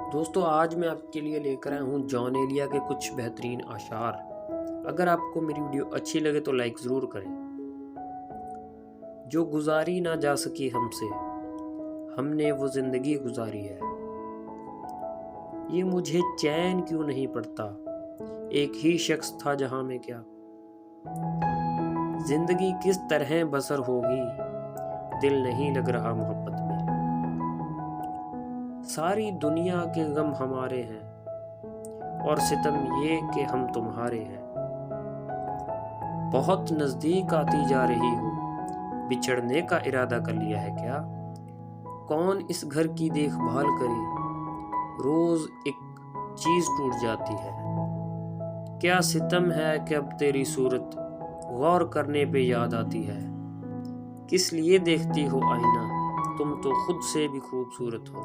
दोस्तों, आज मैं आपके लिए लेकर आया हूँ जॉन एलिया के कुछ बेहतरीन आशार। अगर आपको मेरी वीडियो अच्छी लगे तो लाइक ज़रूर करें। जो गुजारी ना जा सकी हमसे, हमने वो ज़िंदगी गुजारी है। ये मुझे चैन क्यों नहीं पड़ता, एक ही शख्स था जहां में क्या। ज़िंदगी किस तरह बसर होगी, दिल नहीं लग रहा मोहब्बत में। सारी दुनिया के गम हमारे हैं और सितम ये कि हम तुम्हारे हैं। बहुत नज़दीक आती जा रही हो, बिछड़ने का इरादा कर लिया है क्या। कौन इस घर की देखभाल करे, रोज़ एक चीज़ टूट जाती है। क्या सितम है कि अब तेरी सूरत गौर करने पे याद आती है। किस लिए देखती हो आईना, तुम तो खुद से भी खूबसूरत हो।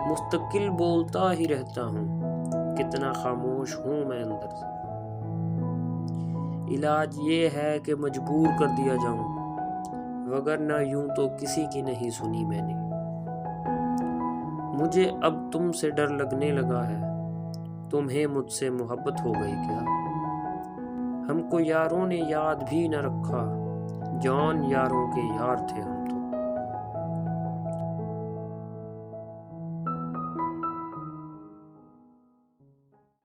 मुस्तकिल बोलता ही रहता हूँ, कितना खामोश हूँ मैं अंदर से। इलाज ये है कि मजबूर कर दिया जाऊं, वगरना यूं तो किसी की नहीं सुनी मैंने। मुझे अब तुमसे डर लगने लगा है, तुम्हें मुझसे मोहब्बत हो गई क्या। हमको यारों ने याद भी न रखा, जॉन यारों के यार थे हम।